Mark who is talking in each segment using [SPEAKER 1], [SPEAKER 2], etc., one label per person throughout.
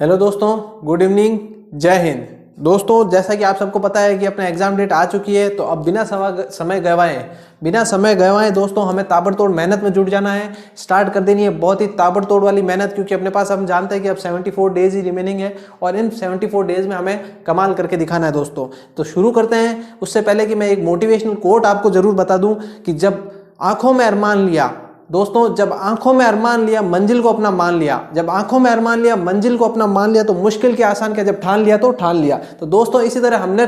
[SPEAKER 1] Hello दोस्तों, good evening, जय हिंद। दोस्तों, जैसा कि आप सबको पता है कि अपना एग्जाम डेट आ चुकी है, तो अब बिना समय गवाए दोस्तों हमें ताबड़तोड़ मेहनत में जुट जाना है। स्टार्ट कर देनी है बहुत ही ताबड़तोड़ वाली मेहनत, क्योंकि अपने पास हम जानते हैं कि अब 74 डेज ही रिमेनिंग है और इन 74 डेज में हमें कमाल करके दिखाना है दोस्तों। तो शुरू करते हैं। उससे पहले कि मैं एक मोटिवेशनल कोट आपको जरूर बता दूं कि जब आंखों में अरमान लिया दोस्तों, जब आंखों में अरमान लिया मंजिल को अपना मान लिया, जब आंखों में अरमान लिया मंजिल को अपना मान लिया, तो मुश्किल के आसान क्या, जब ठान लिया तो ठान लिया। तो दोस्तों इसी तरह हमें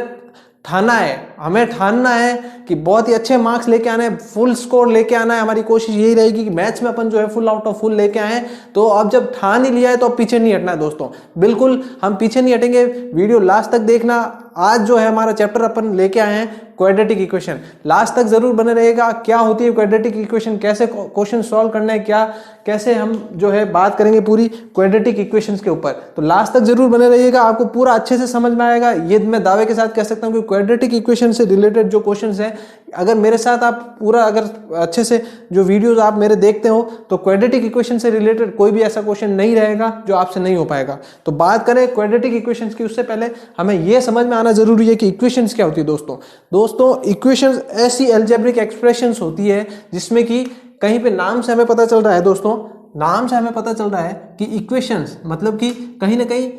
[SPEAKER 1] ठानना है कि बहुत ही अच्छे मार्क्स लेके आने हैं, फुल स्कोर लेके आना है। हमारी कोशिश यही रहेगी कि मैथ्स में अपन जो है फुल आउट ऑफ फुल लेके आए। तो अब जब ठान ही लिया है तो अब पीछे नहीं हटना है दोस्तों, बिल्कुल हम पीछे नहीं हटेंगे। वीडियो लास्ट तक देखना। आज जो है हमारा चैप्टर अपन लेके आए हैं क्वाड्रेटिक इक्वेशन। लास्ट तक जरूर बने रहेगा। क्या होती है क्वाड्रेटिक इक्वेशन, कैसे क्वेश्चन सॉल्व करना है, कैसे हम जो है बात करेंगे पूरी क्वाड्रेटिक इक्वेशंस के ऊपर। तो लास्ट तक जरूर बने रहिएगा, आपको पूरा अच्छे से समझ में आएगा। ये मैं दावे के साथ कह सकता हूं कि क्वाड्रेटिक इक्वेशन से रिलेटेड जो क्वेश्चंस हैं, अगर मेरे साथ आप पूरा अगर अच्छे से जो वीडियोस आप मेरे देखते हो, तो क्वाड्रेटिक इक्वेशन से रिलेटेड कोई भी ऐसा क्वेश्चन नहीं रहेगा जो आपसे नहीं हो पाएगा। तो बात करें क्वाड्रेटिक इक्वेशंस की, उससे पहले हमें यह समझ में आना जरूरी है कि इक्वेशंस क्या होती है दोस्तों इक्वेशंस ऐसी अलजेब्रिक एक्सप्रेशंस होती है जिसमें कि कहीं पे नाम से हमें पता चल रहा है दोस्तों, नाम से हमें पता चल रहा है कि इक्वेशंस मतलब कि कहीं ना कहीं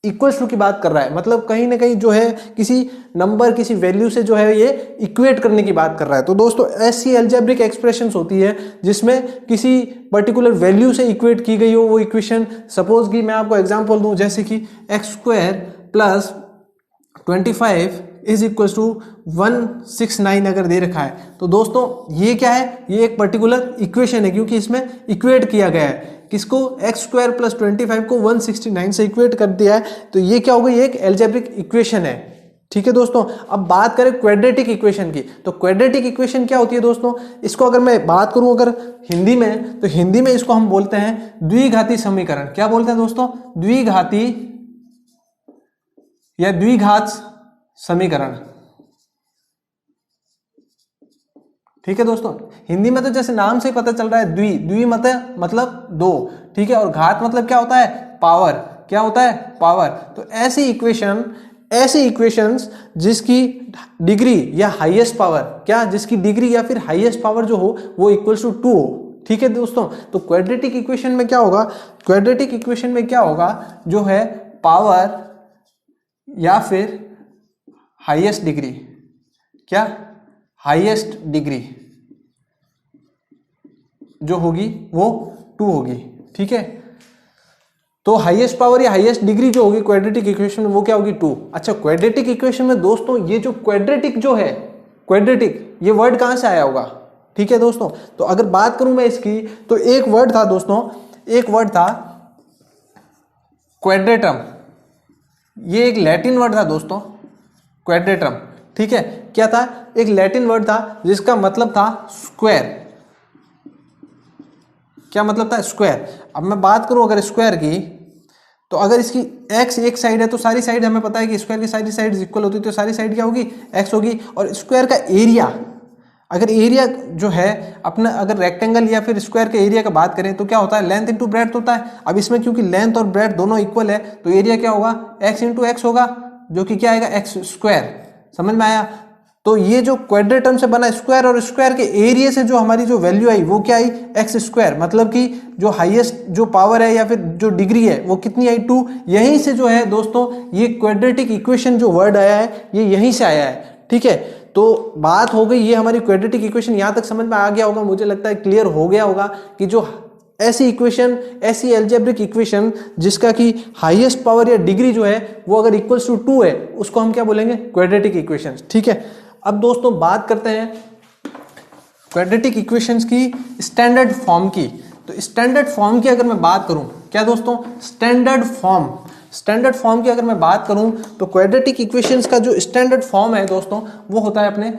[SPEAKER 1] इक्वल्स टू की बात कर रहा है। मतलब कहीं ना कहीं जो है किसी नंबर, किसी वैल्यू से जो है ये इक्वेट करने की बात कर रहा है। तो दोस्तों ऐसी अलजेब्रिक एक्सप्रेशंस होती है जिसमें किसी पर्टिकुलर वैल्यू से इक्वेट की गई हो वो इक्वेशन। सपोज कि मैं आपको एग्जांपल दूं, जैसे कि x² plus 25 is equal to 169 अगर दे रखा है, तो दोस्तों ये क्या है, ये एक पर्टिकुलर इक्वेशन है, क्योंकि इसमें इक्वेट किया गया है। किसको, x² प्लस 25 को 169 से इक्वेट कर दिया है। तो ये क्या होगा, ये एक एल्जेब्रिक इक्वेशन है। ठीक है दोस्तों। अब बात करें क्वाड्रेटिक इक्वेशन की, तो क्वाड्रेटिक इक्वेशन क्या होती है दोस्तों, इसको अगर मैं बात करूं अगर हिंदी में, तो हिंदी में इसको हम बोलते हैं द्विघाती समीकरण। क्या बोलते हैं दोस्तों, द्विघाती या द्विघात समीकरण। ठीक है दोस्तों। हिंदी में तो जैसे नाम से ही पता चल रहा है, द्वि मतलब दो। ठीक है, और घात मतलब क्या होता है, पावर। क्या होता है, पावर। तो ऐसी इक्वेशंस जिसकी डिग्री या हाईएस्ट पावर, क्या, जिसकी डिग्री या फिर हाईएस्ट पावर जो हो वो इक्वल्स टू 2 हो। ठीक है दोस्तों। तो क्वाड्रेटिक इक्वेशन में क्या होगा, क्वाड्रेटिक इक्वेशन में क्या होगा, जो है पावर या फिर हाईएस्ट डिग्री, क्या, हाईएस्ट डिग्री जो होगी वो 2 होगी। ठीक है, तो हाईएस्ट पावर या हाईएस्ट डिग्री जो होगी क्वाड्रेटिक इक्वेशन में वो क्या होगी, 2। अच्छा, क्वाड्रेटिक इक्वेशन में दोस्तों ये जो क्वाड्रेटिक जो है, क्वाड्रेटिक ये वर्ड कहां से आया होगा। ठीक है दोस्तों। तो अगर बात करूं मैं इसकी, तो एक वर्ड था दोस्तों, एक वर्ड था क्वाड्रेटम। ये एक लैटिन वर्ड था दोस्तों, क्वाड्रेटम। ठीक है, क्या था, एक लैटिन वर्ड था जिसका मतलब था स्क्वायर। क्या मतलब था, स्क्वायर। अब मैं बात करूं अगर स्क्वायर की, तो अगर इसकी x एक साइड है तो सारी साइड हमें पता है कि स्क्वायर की सारी साइड इक्वल होती है, तो सारी साइड क्या होगी, x होगी। और स्क्वायर का एरिया, अगर एरिया जो है अपना, अगर रेक्टेंगल या फिर स्क्वायर के एरिया का बात करें तो क्या होता है, लेंथ इंटू ब्रेड्थ होता है। अब इसमें क्योंकि लेंथ और ब्रेड्थ दोनों इक्वल है, तो एरिया क्या होगा, x इंटू एक्स होगा, जो कि क्या आएगा, एक्स स्क्वायर। समझ में आया। तो ये जो क्वाड्रेटम से बना स्क्वायर, और स्क्वायर के एरिया से जो हमारी जो वैल्यू आई वो क्या आई, एक्स स्क्वायर। मतलब कि जो हाईएस्ट जो पावर है या फिर जो डिग्री है वो कितनी आई, 2। यहीं से जो है दोस्तों ये क्वाड्रेटिक इक्वेशन जो वर्ड आया है ये यहीं से आया है। ठीक है, तो बात हो गई ये हमारी क्वाड्रेटिक इक्वेशन। यहां तक समझ में आ गया होगा, मुझे लगता है क्लियर हो गया होगा कि जो ऐसी इक्वेशन, ऐसी एल्जेब्रिक इक्वेशन जिसका कि हाईएस्ट पावर या डिग्री जो है वो अगर इक्वल्स टू 2 है, उसको हम क्या बोलेंगे, क्वाड्रेटिक इक्वेशन। ठीक है, अब दोस्तों बात करते हैं क्वाड्रेटिक इक्वेशंस की स्टैंडर्ड फॉर्म की। तो स्टैंडर्ड फॉर्म की अगर मैं बात करूं, क्या दोस्तों, स्टैंडर्ड फॉर्म की अगर मैं बात करूं, तो क्वाड्रेटिक इक्वेशंस का जो स्टैंडर्ड फॉर्म है दोस्तों वो होता है, अपने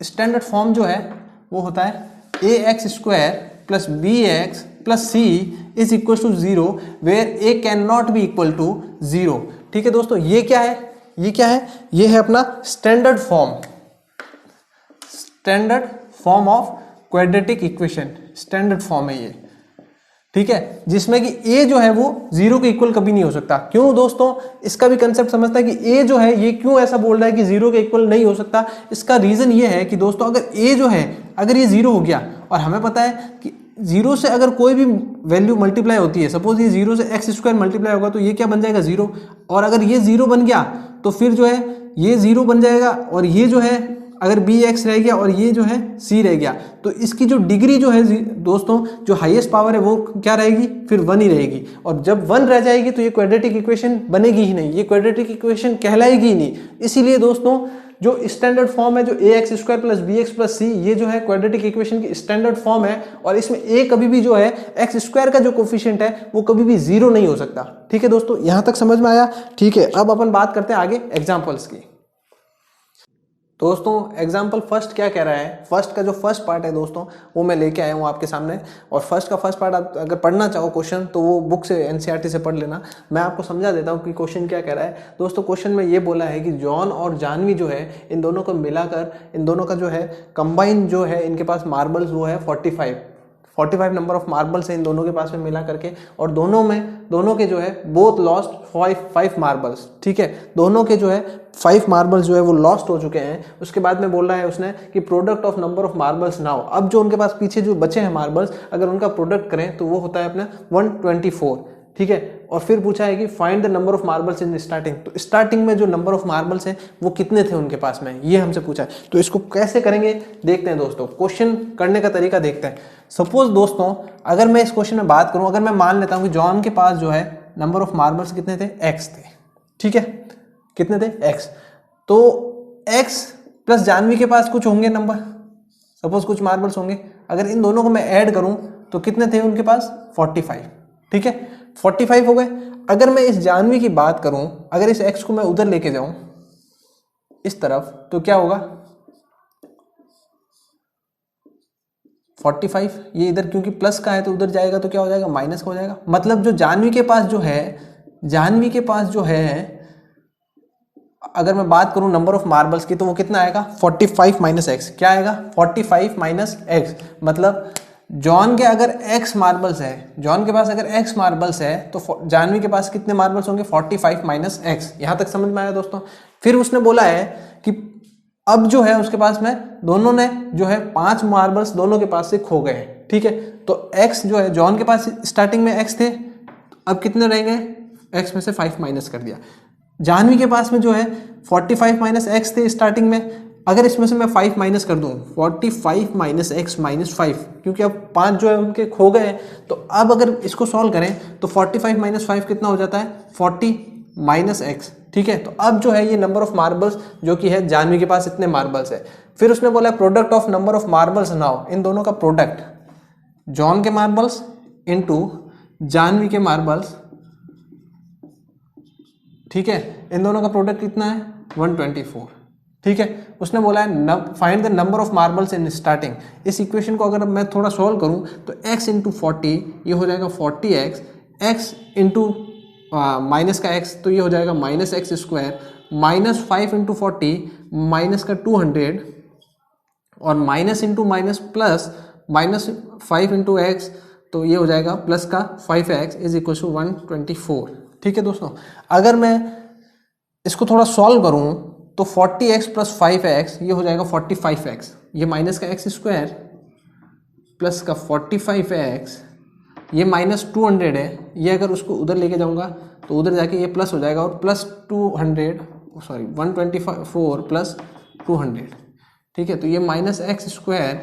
[SPEAKER 1] स्टैंडर्ड फॉर्म जो है वो होता है ax² plus bx plus c is equal to 0 where a can not be equal to 0। ठीक है दोस्तों, ये क्या है, ये क्या है, ये है अपना standard form of quadratic equation. Standard form है ये। ठीक है, जिसमें कि ए जो है वो 0 के इक्वल कभी नहीं हो सकता। क्यों दोस्तों, इसका भी कंसेप्ट समझता है कि ए जो है ये क्यों ऐसा बोल रहा है कि 0 के इक्वल नहीं हो सकता। इसका रीजन ये है कि दोस्तों अगर ए जो है अगर ये 0 हो गया, और हमें पता है कि 0 से अगर कोई भी वैल्यू मल्टीप्लाई होती है, सपोज ये 0 से एक्स स्क्वायर मल्टीप्लाई होगा तो ये क्या बन जाएगा 0, और अगर ये 0 बन गया तो फिर जो है ये 0 बन जाएगा, और ये जो है अगर बी एक्स रह गया और ये जो है सी रह गया, तो इसकी जो डिग्री जो है दोस्तों जो हाईएस्ट पावर है वो क्या रहेगी, फिर 1 ही रहेगी। और जब 1 रह जाएगी तो ये क्वाड्रेटिक इक्वेशन बनेगी ही नहीं, ये क्वाड्रेटिक इक्वेशन कहलाएगी ही नहीं। इसीलिए दोस्तों जो स्टैंडर्ड फॉर्म है जो A X square plus B X plus C, ये जो है क्वाड्रेटिक इक्वेशन की स्टैंडर्ड फॉर्म है, और इसमें ए कभी भी जो है एक्स स्क्वायर का जो कोफिशिएंट है वो कभी भी 0 नहीं हो सकता। ठीक है दोस्तों, यहां तक समझ में आया। ठीक है, अब अपन बात करते हैं आगे एग्जाम्पल्स की। दोस्तों एग्जाम्पल फर्स्ट क्या कह रहा है, फर्स्ट का जो फर्स्ट पार्ट है दोस्तों वो मैं लेके आया हूँ आपके सामने, और फर्स्ट का फर्स्ट पार्ट आप अगर पढ़ना चाहो क्वेश्चन तो वो बुक से एनसीईआरटी से पढ़ लेना। मैं आपको समझा देता हूँ कि क्वेश्चन क्या कह रहा है। दोस्तों क्वेश्चन में ये बोला है कि जॉन और जानवी जो है इन दोनों को मिलाकर, इन दोनों का जो है कंबाइन जो है इनके पास मार्बल्स वो है 45 नंबर ऑफ मार्बल्स है इन दोनों के पास में मिला करके, और दोनों के जो है बोथ लॉस्ट 5 मार्बल्स। ठीक है, दोनों के जो है 5 मार्बल्स जो है वो लॉस्ट हो चुके हैं। उसके बाद में बोल रहा है उसने कि product of number of marbles now, अब जो उनके पास पीछे जो बचे हैं मार्बल्स अगर उनका प्रोडक्ट करें तो वो होता है अपना 124। ठीक है, और फिर पूछा है कि find the number of marbles in starting, तो स्टार्टिंग में जो नंबर ऑफ मार्बल्स हैं वो कितने थे उनके पास में, ये हमसे पूछा है। तो इसको कैसे करेंगे देखते हैं दोस्तों, क्वेश्चन करने का तरीका देखते हैं। सपोज दोस्तों अगर मैं इस क्वेश्चन में बात करूं, अगर मैं मान लेता हूं कि जॉन के पास जो है नंबर ऑफ मार्बल्स कितने थे, एक्स थे। ठीक है, कितने थे, एक्स, तो एक्स प्लस जानवी के पास कुछ होंगे नंबर, सपोज कुछ मार्बल्स होंगे। अगर इन दोनों को मैं ऐड करूं तो कितने थे उनके पास, 45। ठीक है, 45 हो गए। अगर मैं इस जानवी की बात करूं, अगर इस एक्स को मैं उधर लेके जाऊं इस तरफ, तो क्या होगा 45, ये इधर क्योंकि प्लस का है तो उधर जाएगा तो क्या हो जाएगा, माइनस का हो जाएगा। मतलब जो जानवी के पास जो है अगर मैं बात करूं नंबर ऑफ मार्बल्स की तो वो कितना आएगा, 45 माइनस एक्स। क्या आएगा, 45 माइनस एक्स। मतलब जॉन के अगर एक्स मार्बल्स है, जॉन के पास अगर एक्स मार्बल्स है तो जानवी के पास कितने मार्बल्स होंगे, 45 माइनस एक्स। यहां तक समझ में आया दोस्तों। फिर उसने बोला है कि अब जो है उसके पास में दोनों ने जो है 5 मार्बल्स दोनों के पास से खो गए हैं। ठीक है, तो एक्स जो है जॉन के पास स्टार्टिंग में एक्स थे, अब कितने रहेंगे, एक्स में से 5 माइनस कर दिया। जानवी के पास में जो है 45 माइनस एक्स थे स्टार्टिंग में, अगर इसमें से मैं 5 माइनस कर दूं, 45 माइनस एक्स माइनस 5, क्योंकि अब 5 जो है उनके खो गए हैं, तो अब अगर इसको सॉल्व करें तो 45 माइनस 5 कितना हो जाता है, 40 माइनस एक्स। ठीक है, तो अब जो है ये नंबर ऑफ मार्बल्स जो कि है जानवी के पास इतने मार्बल्स है। फिर उसने बोला product of number of marbles now, इन दोनों का प्रोडक्ट, जॉन के मार्बल्स इनटू जानवी के मार्बल्स। ठीक है, इन दोनों का प्रोडक्ट कितना है, 124। ठीक है, उसने बोला है find the number of marbles in starting. इस इक्वेशन को अगर मैं थोड़ा सॉल्व करूं तो x इंटू 40 ये हो जाएगा 40x, x इंटू माइनस का x तो ये हो जाएगा minus x square, minus 5 into 40 minus का 200, और minus into minus plus minus 5 into x तो ये हो जाएगा प्लस का 5x इज इक्वल टू 124। ठीक है दोस्तों, अगर मैं इसको थोड़ा सॉल्व करूं तो 40x प्लस 5x ये हो जाएगा 45x, ये माइनस का एक्स स्क्वायर प्लस का 45x, ये माइनस 200 है, ये अगर उसको उधर लेके जाऊंगा तो उधर जाके ये प्लस हो जाएगा, और प्लस 124 प्लस 200। ठीक है, तो ये minus x square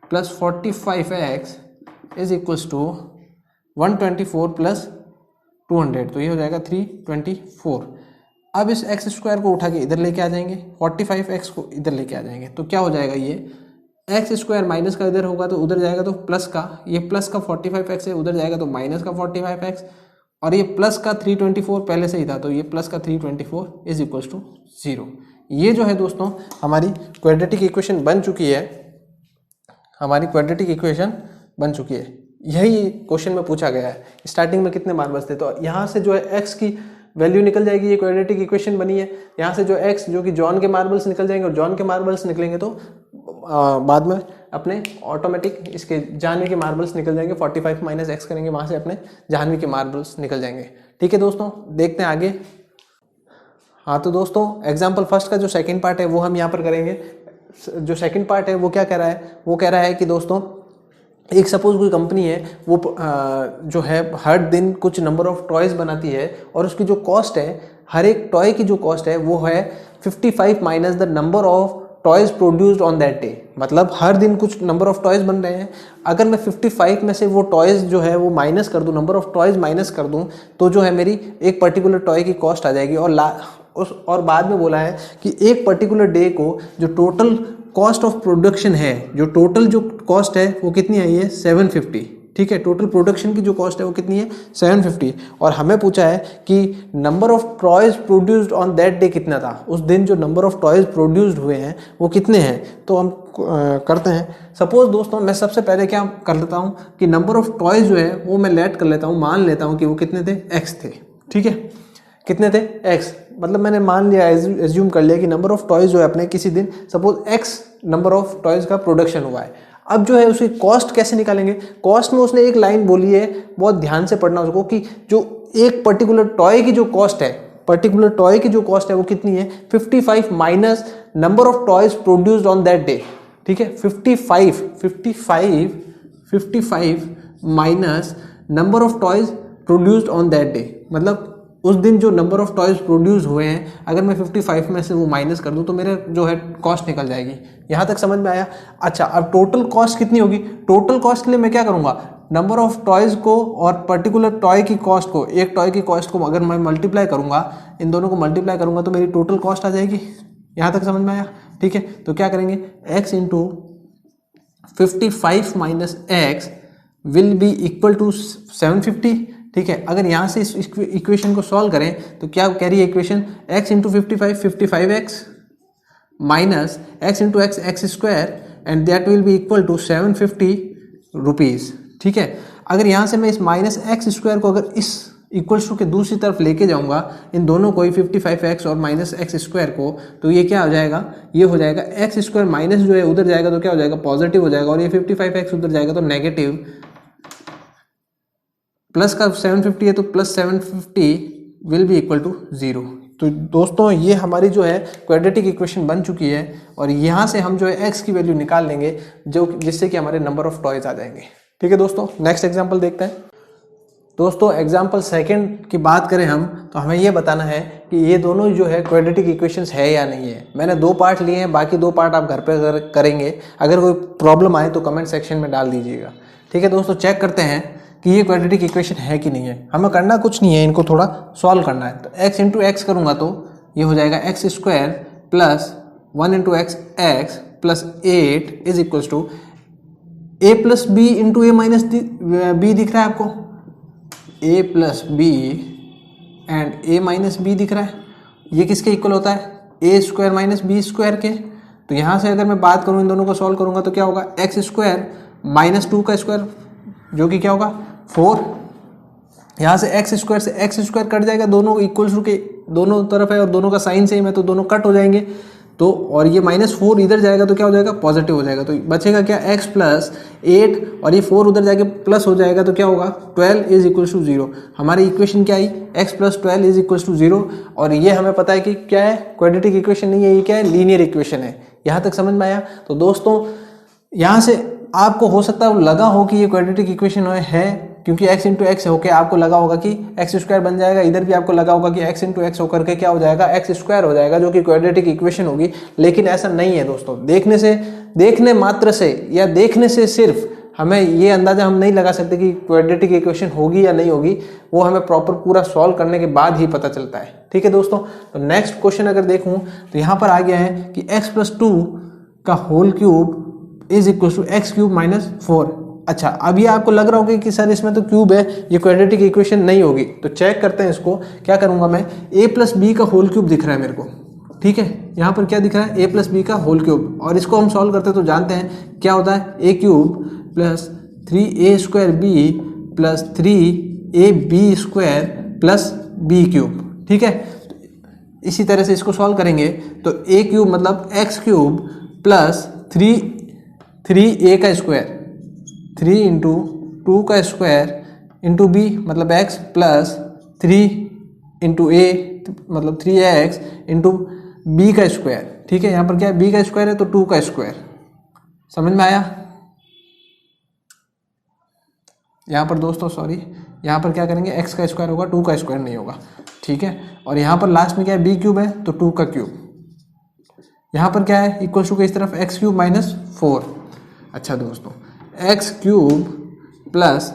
[SPEAKER 1] plus 45x is equals to 124 plus 200, तो ये हो जाएगा 324। अब इस एक्स स्क्वायर को उठा के इधर लेके आ जाएंगे, 45x को इधर लेके आ जाएंगे, तो क्या हो जाएगा, ये एक्स स्क्वायर माइनस का इधर होगा तो उधर जाएगा तो प्लस का, ये प्लस का 45x है, उधर जाएगा तो माइनस का 45x, और ये प्लस का 324 पहले से ही था तो ये प्लस का 324 इज इक्वल्स टू 0। ये जो है दोस्तों हमारी क्वाड्रेटिक इक्वेशन बन चुकी है, हमारी क्वाड्रेटिक इक्वेशन बन चुकी है। यही क्वेश्चन में पूछा गया है, स्टार्टिंग में कितने मार्बल्स थे, तो यहाँ से जो है एक्स की वैल्यू निकल जाएगी, ये क्वाड्रेटिक इक्वेशन बनी है। यहाँ से जो एक्स जो कि जॉन के मार्बल्स निकल जाएंगे और जॉन के मार्बल्स निकलेंगे तो बाद में अपने ऑटोमेटिक इसके जाह्नवी के मार्बल्स निकल जाएंगे। 45 माइनस एक्स करेंगे, वहाँ से अपने जाह्नवी के मार्बल्स निकल जाएंगे। ठीक है दोस्तों, देखते हैं आगे। हाँ तो दोस्तों एग्जाम्पल फर्स्ट का जो सेकंड पार्ट है वो हम यहाँ पर करेंगे। जो सेकंड पार्ट है वो क्या कह रहा है, वो कह रहा है कि दोस्तों एक सपोज कोई कंपनी है, वो जो है हर दिन कुछ नंबर ऑफ टॉयज़ बनाती है और उसकी जो कॉस्ट है, हर एक टॉय की जो कॉस्ट है वो है 55 minus the number of toys produced on that day. मतलब हर दिन कुछ नंबर ऑफ टॉयज़ बन रहे हैं, अगर मैं 55 में से वो टॉयज़ जो है वो माइनस कर दूं, नंबर ऑफ टॉयज़ माइनस कर दूं, तो जो है मेरी एक पर्टिकुलर टॉय की कॉस्ट आ जाएगी। और बाद में बोला है कि एक पर्टिकुलर डे को जो टोटल कॉस्ट ऑफ प्रोडक्शन है, जो टोटल जो कॉस्ट है वो कितनी आई है 750। ठीक है, टोटल प्रोडक्शन की जो कॉस्ट है वो कितनी है 750। और हमें पूछा है कि number of toys produced on that day कितना था, उस दिन जो नंबर ऑफ टॉयज प्रोड्यूस्ड हुए हैं वो कितने हैं। तो हम करते हैं। सपोज दोस्तों मैं सबसे पहले क्या कर लेता हूँ कि नंबर ऑफ टॉयज जो है वो मैं लेट कर लेता हूँ, मान लेता हूँ कि वो कितने थे, एक्स थे। ठीक है, कितने थे, एक्स। मतलब मैंने मान लिया, एज्यूम कर लिया कि नंबर ऑफ टॉयज जो है अपने किसी दिन suppose x number of toys का प्रोडक्शन हुआ है। अब जो है उसकी कॉस्ट कैसे निकालेंगे। कॉस्ट में उसने एक लाइन बोली है, बहुत ध्यान से पढ़ना उसको, कि जो एक पर्टिकुलर टॉय की जो कॉस्ट है, पर्टिकुलर टॉय की जो कॉस्ट है वो कितनी है 55 minus number of toys produced on that day. ठीक है, 55 minus number of toys produced on that day. मतलब उस दिन जो नंबर ऑफ टॉयज प्रोड्यूस हुए हैं, अगर मैं 55 में से वो माइनस कर दूं तो मेरे जो है कॉस्ट निकल जाएगी। यहाँ तक समझ में आया। अच्छा, अब टोटल कॉस्ट कितनी होगी। टोटल कॉस्ट के लिए मैं क्या करूँगा, नंबर ऑफ टॉयज को और पर्टिकुलर टॉय की कॉस्ट को, एक टॉय की कॉस्ट को अगर मैं मल्टीप्लाई करूँगा, इन दोनों को मल्टीप्लाई करूँगा तो मेरी टोटल कॉस्ट आ जाएगी। यहाँ तक समझ में आया। ठीक है, तो क्या करेंगे, x into 55 minus x will be equal to 750। ठीक है, अगर यहाँ से इस इक्वेशन को सॉल्व करें तो क्या कह रही है equation, x into 55x minus x into x square and that will be equal to 750 rupees. ठीक है, अगर यहाँ से मैं इस माइनस एक्स स्क्वायर को अगर इस इक्वल्स टू के दूसरी तरफ लेके जाऊँगा, इन दोनों को ही 55x और माइनस एक्स स्क्वायर को, तो ये क्या हो जाएगा, ये हो जाएगा एक्स स्क्वायर माइनस जो है उधर जाएगा तो क्या हो जाएगा, पॉजिटिव हो जाएगा, और ये 55x उधर जाएगा तो नेगेटिव, प्लस का 750 है तो plus 750 will be equal to 0। तो दोस्तों ये हमारी जो है क्वाड्रेटिक इक्वेशन बन चुकी है, और यहाँ से हम जो है x की वैल्यू निकाल लेंगे, जो जिससे कि हमारे नंबर ऑफ टॉयज आ जाएंगे। ठीक है दोस्तों, नेक्स्ट एग्जांपल देखते हैं। दोस्तों एग्जांपल सेकंड की बात करें हम, तो हमें ये बताना है कि ये दोनों जो है क्वाड्रेटिक इक्वेशंस है या नहीं है। मैंने 2 पार्ट लिए हैं, बाकी 2 पार्ट आप घर पे करेंगे। अगर कोई प्रॉब्लम आए तो कमेंट सेक्शन में डाल दीजिएगा। ठीक है दोस्तों, चेक करते हैं कि ये क्वाड्रेटिक इक्वेशन है कि नहीं है। हमें करना कुछ नहीं है, इनको थोड़ा सॉल्व करना है। तो x इंटू एक्स करूँगा तो ये हो जाएगा x square plus 1 into x plus 8 is equals to a plus b into a minus b. दिख रहा है आपको, a plus b and a minus b दिख रहा है। ये किसके इक्वल होता है, a square minus b square के। तो यहाँ से अगर मैं बात करूँ, इन दोनों को सॉल्व करूँगा तो क्या होगा, एक्स स्क्वायर माइनस 2 का स्क्वायर जो कि क्या होगा 4। यहाँ से एक्स स्क्वायर से एक्स स्क्वायर कट जाएगा, दोनों इक्वल्स टू के दोनों तरफ है और दोनों का साइन सेम है तो दोनों कट हो जाएंगे। तो और ये -4 इधर जाएगा तो क्या हो जाएगा, पॉजिटिव हो जाएगा। तो बचेगा क्या, x प्लस 8 और ये 4 उधर जाके प्लस हो जाएगा तो क्या होगा 12 इज इक्वल्स टू 0। हमारी इक्वेशन क्या आई, x plus 12 is equals to 0। और ये हमें पता है कि क्या है, क्वाड्रेटिक इक्वेशन नहीं है, ये क्या है, लीनियर इक्वेशन है। यहाँ तक समझ में आया। तो दोस्तों यहाँ से आपको हो सकता है लगा हो कि ये क्वाड्रेटिक इक्वेशन है, क्योंकि x इंटू एक्स होकर आपको लगा होगा कि एक्स स्क्वायर बन जाएगा। इधर भी आपको लगा होगा कि x इंटू एक्स होकर के क्या हो जाएगा, एक्स स्क्वायर हो जाएगा, जो कि क्वाड्रेटिक इक्वेशन होगी। लेकिन ऐसा नहीं है दोस्तों। देखने मात्र से या देखने से सिर्फ हमें ये अंदाजा हम नहीं लगा सकते कि क्वाड्रेटिक इक्वेशन होगी या नहीं होगी। वो हमें प्रॉपर पूरा सॉल्व करने के बाद ही पता चलता है। ठीक है दोस्तों, तो नेक्स्ट क्वेश्चन अगर देखूँ तो यहाँ पर आ गया है कि x प्लस 2 का whole cube is equal to x cube minus 4। अच्छा, अब ये आपको लग रहा होगा कि सर इसमें तो क्यूब है, ये क्वाड्रेटिक इक्वेशन नहीं होगी। तो चेक करते हैं इसको। क्या करूंगा मैं, a प्लस बी का होल क्यूब दिख रहा है मेरे को। ठीक है, यहाँ पर क्या दिख रहा है, a प्लस बी का होल क्यूब, और इसको हम सॉल्व करते हैं तो जानते हैं क्या होता है, a cube plus 3a square b plus 3ab square plus b cube. ठीक है, इसी तरह से इसको सॉल्व करेंगे तो a क्यूब मतलब एक्स क्यूब प्लस 3 3a का स्क्वायर, 3 इंटू 2 का स्क्वायर इंटू बी मतलब x प्लस 3 इंटू ए मतलब 3x इंटू बी का स्क्वायर। ठीक है, यहाँ पर क्या है, b का स्क्वायर है तो 2 का स्क्वायर। समझ में आया? यहाँ पर दोस्तों सॉरी, यहाँ पर क्या करेंगे, x का स्क्वायर होगा, 2 का स्क्वायर नहीं होगा। ठीक है, और यहाँ पर लास्ट में क्या है, b क्यूब है तो 2 का क्यूब। यहाँ पर क्या है, इक्वल टू के इस तरफ एक्स क्यूब माइनस 4। अच्छा दोस्तों, x cube plus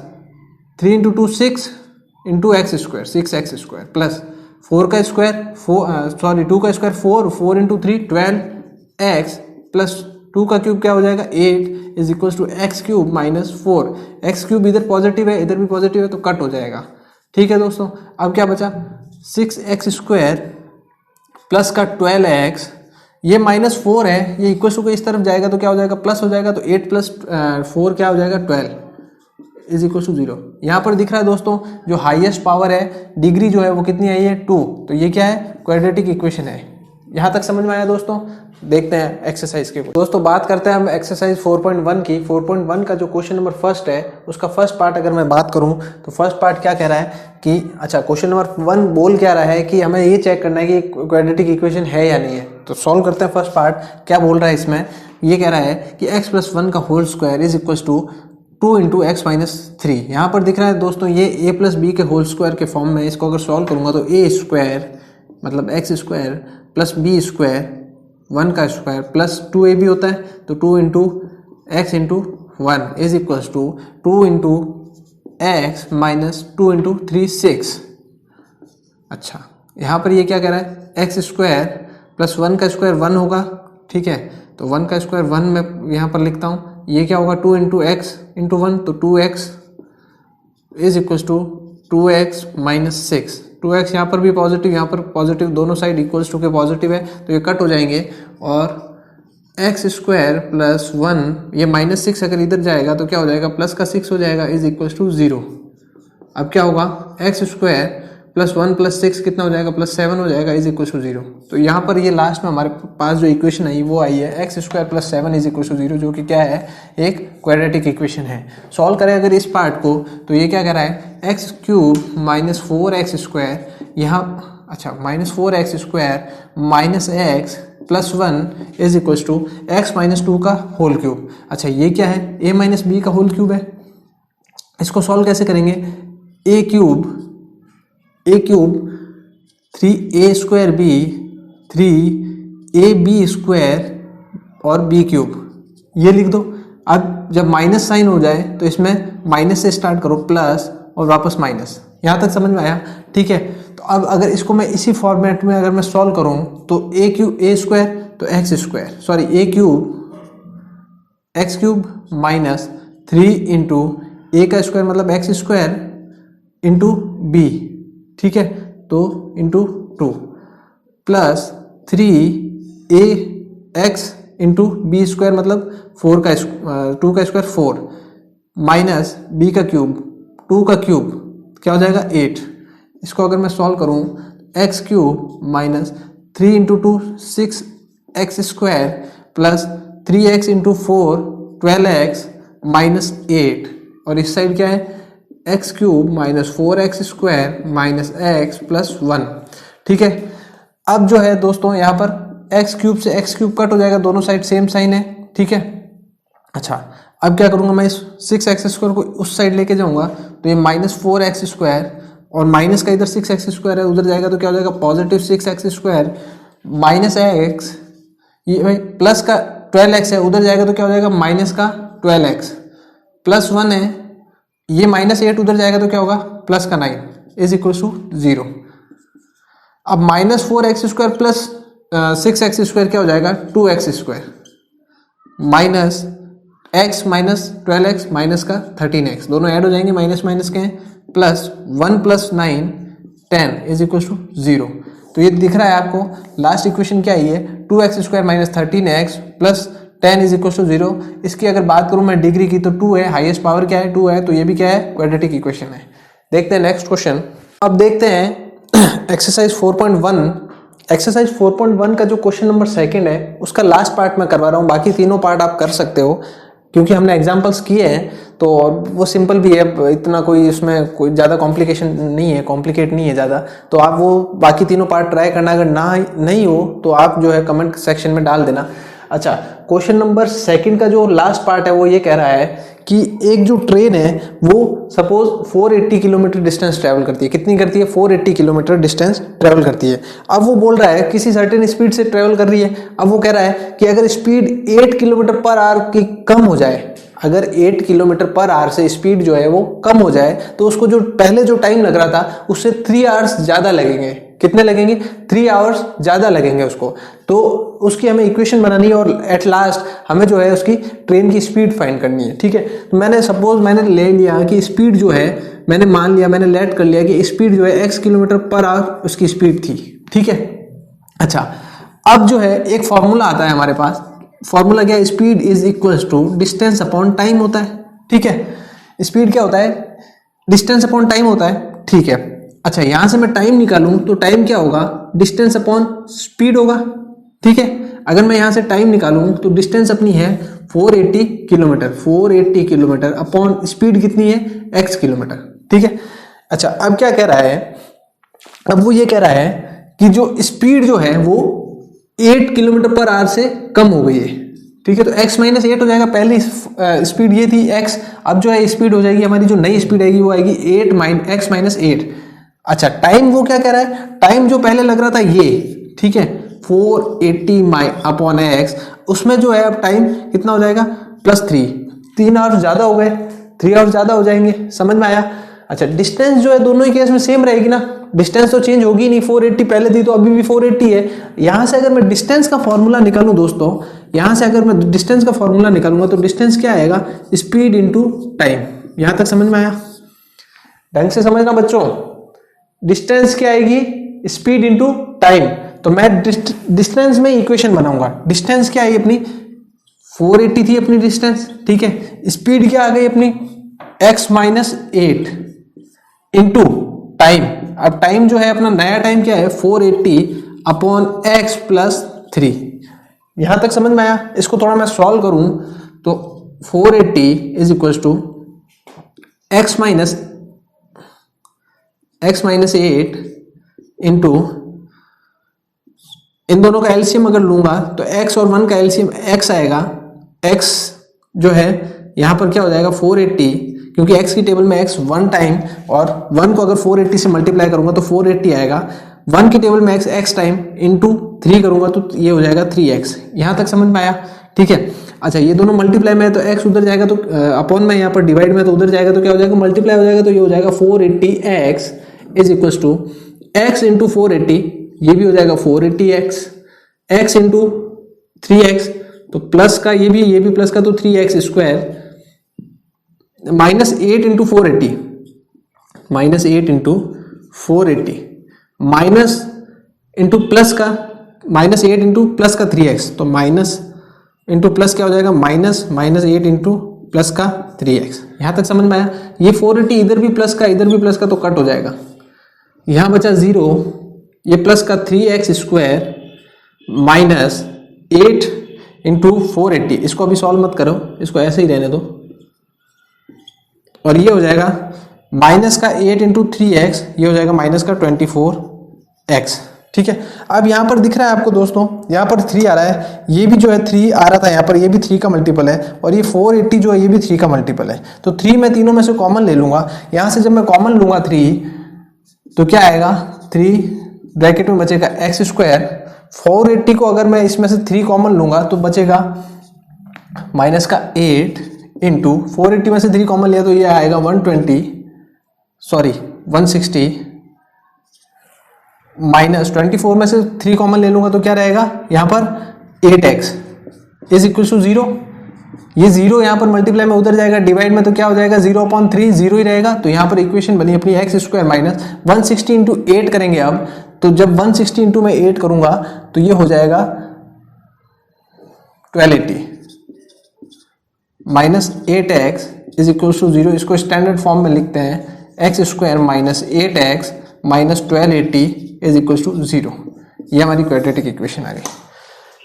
[SPEAKER 1] 3 into 2 6 into x square 6x square plus 4 का स्क्वायर 2 का स्क्वायर 4 इंटू 3 12x प्लस 2 का क्यूब क्या हो जाएगा 8 is equal to x cube minus 4। X cube इधर पॉजिटिव है इधर भी पॉजिटिव है तो कट हो जाएगा। ठीक है दोस्तों, अब क्या बचा 6x स्क्वायर प्लस का 12x, ये -4 है, ये इक्वल टू के इस तरफ जाएगा तो क्या हो जाएगा प्लस हो जाएगा, तो 8 प्लस 4 क्या हो जाएगा 12 इज इक्वल टू 0। यहाँ पर दिख रहा है दोस्तों जो हाईएस्ट पावर है डिग्री जो है वो कितनी आई है 2, तो ये क्या है क्वाड्रेटिक इक्वेशन है। यहाँ तक समझ में आया दोस्तों? देखते हैं एक्सरसाइज के दोस्तों, बात करते हैं हम एक्सरसाइज 4.1 की। 4.1 का जो क्वेश्चन नंबर फर्स्ट है उसका फर्स्ट पार्ट अगर मैं बात करूं तो फर्स्ट पार्ट क्या कह रहा है कि अच्छा क्वेश्चन नंबर 1 बोल क्या रहा है कि हमें ये चेक करना है कि क्वाड्रेटिक इक्वेशन है या नहीं है। तो सॉल्व करते हैं फर्स्ट पार्ट। क्या बोल रहा है इसमें, ये कह रहा है कि x+1 का whole square is equal to 2 into x minus 3। यहाँ पर दिख रहा है दोस्तों ये a प्लस बी के होल स्क्वायर के फॉर्म में, इसको अगर सॉल्व करूंगा तो a स्क्वायर मतलब x square plus b square 1 का स्क्वायर प्लस 2ab होता है तो 2 into x into 1 is equals to 2 into x minus 2 into 3 6। अच्छा, यहाँ पर ये क्या कह रहा है एक्स स्क्वायर प्लस 1 का स्क्वायर 1 होगा। ठीक है, तो 1 का स्क्वायर 1 में यहाँ पर लिखता हूँ, ये क्या होगा 2 इंटू एक्स इंटू 1 तो 2x is equals to 2x minus 6। 2x यहाँ पर भी पॉजिटिव यहाँ पर पॉजिटिव, दोनों साइड इक्वल्स टू के पॉजिटिव है तो ये कट हो जाएंगे और एक्स स्क्वायर प्लस 1 ये माइनस 6 अगर इधर जाएगा तो क्या हो जाएगा प्लस का 6 हो जाएगा इज इक्वल्स टू 0। अब क्या होगा एक्स स्क्वायर प्लस 1 प्लस 6 कितना हो जाएगा प्लस 7 हो जाएगा इज इक्वल टू 0। तो यहाँ पर ये लास्ट में हमारे पास जो इक्वेशन आई वो आई है x square plus 7 is equal to 0, जो कि क्या है एक क्वाड्रेटिक इक्वेशन है। सॉल्व करें अगर इस पार्ट को तो ये क्या कह रहा है x cube minus 4x square, यहाँ अच्छा minus 4x square minus x plus 1 is equal to x minus 2 का होल क्यूब। अच्छा ये क्या है a माइनस बी का होल क्यूब है। इसको सॉल्व कैसे करेंगे, a cube 3a square b 3ab square और b क्यूब ये लिख दो। अब जब माइनस साइन हो जाए तो इसमें माइनस से स्टार्ट करो प्लस और वापस माइनस। यहाँ तक समझ में आया? ठीक है, तो अब अगर इसको मैं इसी फॉर्मेट में अगर मैं सॉल्व करूँ तो a स्क्वायर तो X square sorry a cube X cube minus 3 into A का स्क्वायर मतलब एक्स स्क्वायर इंटू बी। ठीक है, तो into 2 plus 3ax into b square मतलब 2 का स्क्वायर 4 माइनस बी का क्यूब 2 का क्यूब क्या हो जाएगा 8। इसको अगर मैं सॉल्व करूं x cube minus 3 into 2 6x square plus 3x into 4 12x minus 8 और इस साइड क्या है x cube minus 4x square minus x plus 1। ठीक है, अब जो है दोस्तों यहाँ पर एक्स क्यूब से एक्स क्यूब कट हो जाएगा, दोनों साइड सेम साइन है। ठीक है, अच्छा अब क्या करूँगा मैं इस 6x स्क्वायर को उस साइड लेके जाऊँगा तो ये माइनस 4x स्क्वायर और माइनस का इधर 6x स्क्वायर है उधर जाएगा तो क्या हो जाएगा positive 6x square minus x, ये भाई प्लस का 12x है उधर जाएगा तो क्या हो जाएगा माइनस का 12x प्लस 1 है, ये -8 उधर जाएगा तो क्या होगा प्लस का 9 इज इक्वल टू 0। अब minus 4x square plus 6x square क्या हो जाएगा 2x square minus x minus 12x minus का 13x, दोनों ऐड हो जाएंगे माइनस माइनस के हैं plus 1 plus 9 10 is equal to 0। तो ये दिख रहा है आपको लास्ट इक्वेशन क्या है 2x square minus 13x plus 10 is equal to 0। इसकी अगर बात करूं मैं डिग्री की तो 2 है, हाईएस्ट पावर क्या है 2 है, तो ये भी क्या है क्वाड्रेटिक इक्वेशन है। देखते हैं नेक्स्ट क्वेश्चन। अब देखते हैं एक्सरसाइज 4.1। एक्सरसाइज 4.1 का जो क्वेश्चन नंबर सेकंड है उसका लास्ट पार्ट मैं करवा रहा हूँ, बाकी तीनों पार्ट आप कर सकते हो। क्योंकि हमने एग्जाम्पल्स किए हैं तो वो सिंपल भी है, इतना कोई इसमें कोई ज़्यादा कॉम्प्लिकेशन नहीं है, कॉम्प्लिकेट नहीं है ज़्यादा। तो आप वो बाकी तीनों पार्ट ट्राई करना, अगर नहीं हो तो आप जो है कमेंट सेक्शन में डाल देना। अच्छा, क्वेश्चन नंबर 2 का जो लास्ट पार्ट है वो ये कह रहा है कि एक जो ट्रेन है वो सपोज 480 किलोमीटर डिस्टेंस ट्रैवल करती है। कितनी करती है? 480 किलोमीटर डिस्टेंस ट्रैवल करती है। अब वो बोल रहा है किसी सर्टेन स्पीड से ट्रैवल कर रही है। अब वो कह रहा है कि अगर स्पीड 8 किलोमीटर पर आवर की कम हो जाए, अगर 8 किलोमीटर पर आवर से स्पीड जो है वो कम हो जाए तो उसको जो पहले जो टाइम लग रहा था उससे 3 आवर्स ज़्यादा लगेंगे। कितने लगेंगे? 3 आवर्स ज़्यादा लगेंगे उसको। तो उसकी हमें इक्वेशन बनानी है और एट लास्ट हमें जो है उसकी ट्रेन की स्पीड फाइंड करनी है। ठीक है, तो मैंने ले लिया कि स्पीड जो है, मैंने लेट कर लिया कि स्पीड जो है x किलोमीटर पर आवर उसकी स्पीड थी। ठीक है, अच्छा अब जो है एक फॉर्मूला आता है हमारे पास। फॉर्मूला क्या है? Speed is equals to distance upon time होता है। ठीक है, स्पीड क्या होता है? डिस्टेंस अपॉन टाइम होता है। ठीक है, अच्छा यहां से मैं टाइम निकालूं तो टाइम क्या होगा? डिस्टेंस अपॉन स्पीड होगा। ठीक है, अगर मैं यहां से टाइम निकालूं तो डिस्टेंस अपनी है 480 किलोमीटर, 480 किलोमीटर अपॉन स्पीड कितनी है? x kilometre. ठीक है, अच्छा अब क्या कह रहा है? अब वो ये कह रहा है कि जो स्पीड जो है वो 8 किलोमीटर पर आवर से कम हो गई है। ठीक है, तो x माइनस 8 हो जाएगा। पहली स्पीड ये थी x, अब जो है स्पीड हो जाएगी हमारी, जो नई स्पीड आएगी वो आएगी x माइनस 8। अच्छा टाइम वो क्या कह रहा है? टाइम जो पहले लग रहा था ये, ठीक है 480 अपॉन x, उसमें जो है अब टाइम कितना हो जाएगा? +3, 3 आवर्स ज्यादा हो गए, 3 आवर्स ज्यादा हो जाएंगे। समझ में आया? अच्छा डिस्टेंस जो है दोनों ही केस में सेम रहेगी ना, डिस्टेंस तो चेंज होगी नहीं। 480 पहले थी तो अभी भी 480 है। यहां से अगर मैं डिस्टेंस का फॉर्मूला निकालूं दोस्तों, यहां से अगर मैं डिस्टेंस का फॉर्मूला निकालूंगा तो डिस्टेंस क्या आएगा? Speed into time. यहां तक समझ में आया? ढंग से समझना बच्चों, डिस्टेंस क्या आएगी? Speed into time. तो मैं डिस्टेंस में इक्वेशन बनाऊंगा। डिस्टेंस क्या है अपनी? 480 थी अपनी डिस्टेंस। ठीक है, स्पीड क्या आ गई अपनी? x minus 8 into time. अब टाइम जो है अपना नया टाइम क्या है? 480 अपॉन x प्लस 3। यहां तक समझ में आया? इसको थोड़ा मैं सॉल्व करूं तो 480 is equal to x minus 8 into, इन दोनों का एलसीएम अगर लूंगा तो x और 1 का एलसीएम x आएगा। x जो है यहां पर क्या हो जाएगा? 480, क्योंकि x की टेबल में x 1 टाइम और 1 को अगर 480 से मल्टीप्लाई करूंगा तो 480 आएगा। 1 की टेबल में x टाइम इंटू 3 करूंगा तो ये हो जाएगा 3x। यहां तक समझ में आया? ठीक है, अच्छा ये दोनों मल्टीप्लाई में है तो x उधर जाएगा तो अपॉन में, यहाँ पर डिवाइड में तो उधर जाएगा तो क्या हो जाएगा? मल्टीप्लाई हो जाएगा। तो ये हो जाएगा 480x is equal to x into 480, ये भी हो जाएगा 480x, x इंटू 3x, तो प्लस का ये भी प्लस का तो 3x square, minus 8 into 480, minus 8 into 480, minus into plus का, माइनस 8 इंटू प्लस का 3x, तो माइनस इंटू प्लस क्या हो जाएगा? माइनस 8 इंटू प्लस का 3x। यहां तक समझ में आया? ये 480 इधर भी प्लस का इधर भी प्लस का तो कट हो जाएगा। यहां बचा 0, ये प्लस का 3x स्क्वायर माइनस 8 इंटू 480। इसको अभी सॉल्व मत करो, इसको ऐसे ही रहने दो। और ये हो जाएगा माइनस का 8 इंटू 3x, ये हो जाएगा माइनस का 24x। ठीक है, अब यहाँ पर दिख रहा है आपको दोस्तों, यहाँ पर 3 आ रहा है, ये भी जो है 3 आ रहा था यहाँ पर, ये भी 3 का मल्टीपल है, और ये 480 जो है ये भी 3 का मल्टीपल है। तो 3 मैं तीनों में से कॉमन ले लूंगा। यहाँ से जब मैं कॉमन लूंगा 3 तो क्या आएगा? 3 ब्रैकेट में बचेगा x स्क्वायर। 480 को अगर मैं इसमें से 3 कॉमन लूंगा तो बचेगा माइनस का 8 इंटू 480 में से 3 कॉमन लिया तो ये आएगा 160 माइनस 24 में से 3 कॉमन ले लूंगा तो क्या रहेगा यहाँ पर? 8x is equal to 0। ये 0 यहाँ पर मल्टीप्लाई में उधर जाएगा, डिवाइड में तो क्या हो जाएगा? 0/3, 0 ही रहेगा। तो यहाँ पर इक्वेशन बनी अपनी x स्क्वायर माइनस 160 इंटू 8 करेंगे अब। तो जब 160 इंटू में 8 करूंगा तो ये हो जाएगा 1280 minus 8x is equal to 0। इसको स्टैंडर्ड फॉर्म में लिखते हैं, x square minus 8x minus 1280 is equal to 0। ये हमारी क्वाड्रेटिक इक्वेशन आ गई।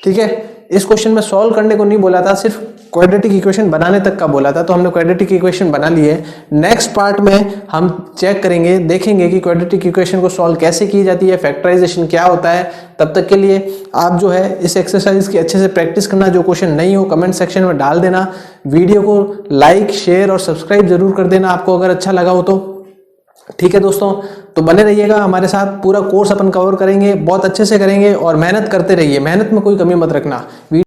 [SPEAKER 1] ठीक है, इस क्वेश्चन में सॉल्व करने को नहीं बोला था, सिर्फ क्वाड्रेटिक इक्वेशन बनाने तक का बोला था। तो हमने क्वाड्रेटिक इक्वेशन बना ली है। नेक्स्ट पार्ट में हम चेक करेंगे, देखेंगे कि क्वाड्रेटिक इक्वेशन को सॉल्व कैसे की जाती है, फैक्टराइजेशन क्या होता है। तब तक के लिए आप जो है इस एक्सरसाइज की अच्छे से प्रैक्टिस करना। जो क्वेश्चन नहीं हो कमेंट सेक्शन में डाल देना। वीडियो को लाइक, शेयर और सब्सक्राइब जरूर कर देना आपको अगर अच्छा लगा हो तो। ठीक है दोस्तों, तो बने रहिएगा हमारे साथ। पूरा कोर्स अपन कवर करेंगे, बहुत अच्छे से करेंगे और मेहनत करते रहिए। मेहनत में कोई कमी मत रखना।